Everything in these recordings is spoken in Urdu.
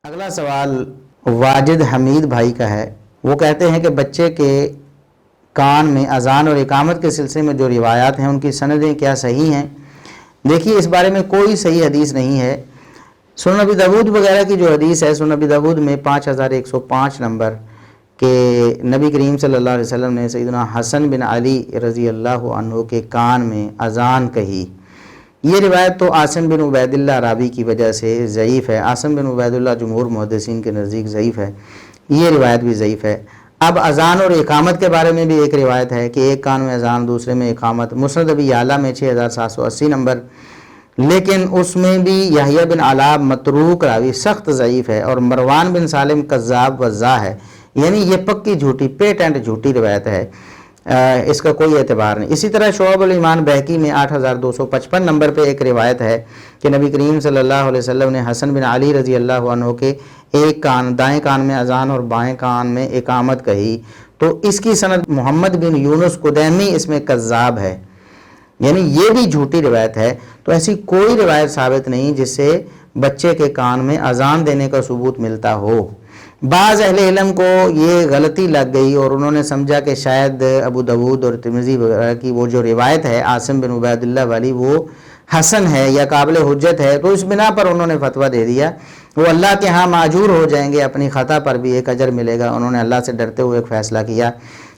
اگلا سوال واجد حمید بھائی کا ہے۔ وہ کہتے ہیں کہ بچے کے کان میں اذان اور اقامت کے سلسلے میں جو روایات ہیں ان کی سندیں کیا صحیح ہیں؟ دیکھیے، اس بارے میں کوئی صحیح حدیث نہیں ہے۔ سنن ابی داؤد وغیرہ کی جو حدیث ہے، سنن ابی داؤد میں 5105 نمبر کہ نبی کریم صلی اللہ علیہ وسلم نے سیدنا حسن بن علی رضی اللہ عنہ کے کان میں اذان کہی۔ یہ روایت تو عاصم بن عبید اللہ راوی کی وجہ سے ضعیف ہے۔ عاصم بن عبید اللہ جمہور محدثین کے نزدیک ضعیف ہے، یہ روایت بھی ضعیف ہے۔ اب اذان اور اقامت کے بارے میں بھی ایک روایت ہے کہ ایک کان میں اذان دوسرے میں اقامت، مسند ابی یعلا میں 6780 نمبر، لیکن اس میں بھی یحییٰ بن علاء متروک راوی سخت ضعیف ہے، اور مروان بن سالم کذاب وضاح ہے، یعنی یہ پکی جھوٹی پیٹنٹ جھوٹی روایت ہے، اس کا کوئی اعتبار نہیں۔ اسی طرح شعب الایمان بہقی میں 8255 نمبر پہ ایک روایت ہے کہ نبی کریم صلی اللہ علیہ وسلم نے حسن بن علی رضی اللہ عنہ کے ایک کان دائیں کان میں اذان اور بائیں کان میں اقامت کہی، تو اس کی سند محمد بن یونس قدیمی اس میں کذاب ہے، یعنی یہ بھی جھوٹی روایت ہے۔ تو ایسی کوئی روایت ثابت نہیں جس سے بچے کے کان میں اذان دینے کا ثبوت ملتا ہو۔ بعض اہل علم کو یہ غلطی لگ گئی اور انہوں نے سمجھا کہ شاید ابو داؤد اور ترمذی وغیرہ کی وہ جو روایت ہے عاصم بن عبید اللہ والی وہ حسن ہے یا قابل حجت ہے، تو اس بنا پر انہوں نے فتویٰ دے دیا۔ وہ اللہ کے ہاں معجور ہو جائیں گے، اپنی خطا پر بھی ایک اجر ملے گا، انہوں نے اللہ سے ڈرتے ہوئے ایک فیصلہ کیا۔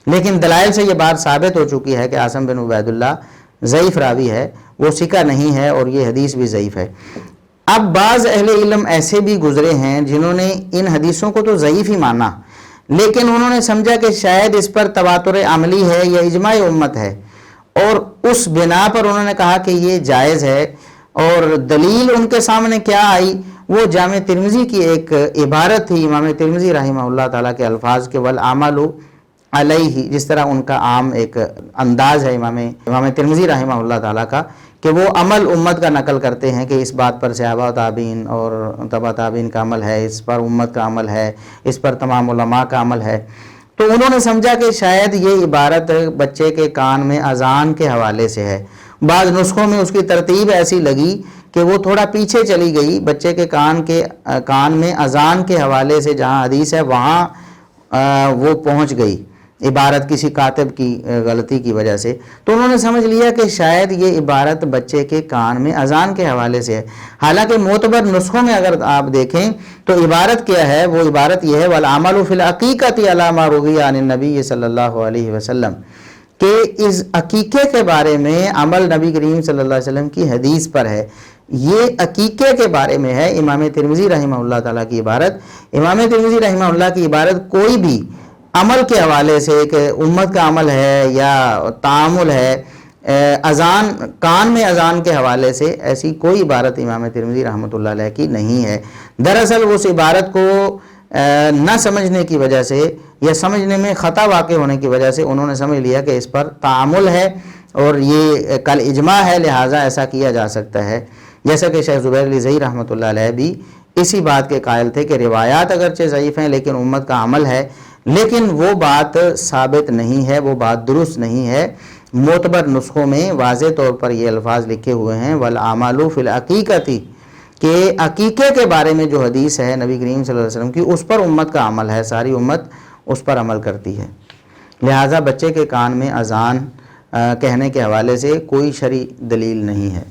لیکن دلائل سے یہ بات ثابت ہو چکی ہے کہ عاصم بن عبید اللہ ضعیف راوی ہے، وہ ثقہ نہیں ہے، اور یہ حدیث بھی ضعیف ہے۔ اب بعض اہل علم ایسے بھی گزرے ہیں جنہوں نے ان حدیثوں کو تو ضعیف ہی مانا، لیکن انہوں نے سمجھا کہ شاید اس پر تواتر عملی ہے یا اجماع امت ہے، اور اس بنا پر انہوں نے کہا کہ یہ جائز ہے۔ اور دلیل ان کے سامنے کیا آئی؟ وہ جامع ترمذی کی ایک عبارت تھی، امام ترمذی رحمہ اللہ تعالیٰ کے الفاظ کے والعمل علیہ، جس طرح ان کا عام ایک انداز ہے امام ترمذی رحمہ اللہ تعالیٰ کا کہ وہ عمل امت کا نقل کرتے ہیں کہ اس بات پر صحابہ و تابعین اور تبع تابعین کا عمل ہے، اس پر امت کا عمل ہے، اس پر تمام علماء کا عمل ہے۔ تو انہوں نے سمجھا کہ شاید یہ عبارت بچے کے کان میں اذان کے حوالے سے ہے۔ بعض نسخوں میں اس کی ترتیب ایسی لگی کہ وہ تھوڑا پیچھے چلی گئی، بچے کے کان میں اذان کے حوالے سے جہاں حدیث ہے وہاں وہ پہنچ گئی عبارت کسی کاتب کی غلطی کی وجہ سے۔ تو انہوں نے سمجھ لیا کہ شاید یہ عبارت بچے کے کان میں اذان کے حوالے سے ہے، حالانکہ معتبر نسخوں میں اگر آپ دیکھیں تو عبارت کیا ہے؟ وہ عبارت یہ ہے وَالْعَمَلُ فِي الْعَقِيقَةِ عَلَى مَا رُوِيَ عَنِ النَّبِيِّ صلی اللہ علیہ وسلم، کہ اس عقیقے کے بارے میں عمل نبی کریم صلی اللہ علیہ وسلم کی حدیث پر ہے۔ یہ عقیقے کے بارے میں ہے امام ترمذی رحمہ اللہ تعالیٰ کی عبارت۔ امام ترمذی رحمہ اللہ کی عبارت کوئی بھی عمل کے حوالے سے کہ امت کا عمل ہے یا تعامل ہے، اذان کان میں اذان کے حوالے سے ایسی کوئی عبارت امام ترمذی رحمۃ اللہ علیہ کی نہیں ہے۔ دراصل اس عبارت کو نہ سمجھنے کی وجہ سے یا سمجھنے میں خطا واقع ہونے کی وجہ سے انہوں نے سمجھ لیا کہ اس پر تعامل ہے اور یہ کل اجماع ہے، لہٰذا ایسا کیا جا سکتا ہے، جیسا کہ شیخ زبیر علی زئی رحمۃ اللہ علیہ بھی اسی بات کے قائل تھے کہ روایات اگرچہ ضعیف ہیں لیکن امت کا عمل ہے، لیکن وہ بات ثابت نہیں ہے، وہ بات درست نہیں ہے۔ معتبر نسخوں میں واضح طور پر یہ الفاظ لکھے ہوئے ہیں وَالْعَمَلُ فِي الْعَقِيقَةِ، کہ عقیقے کے بارے میں جو حدیث ہے نبی کریم صلی اللہ علیہ وسلم کی، اس پر امت کا عمل ہے، ساری امت اس پر عمل کرتی ہے، لہٰذا بچے کے کان میں اذان کہنے کے حوالے سے کوئی شرعی دلیل نہیں ہے۔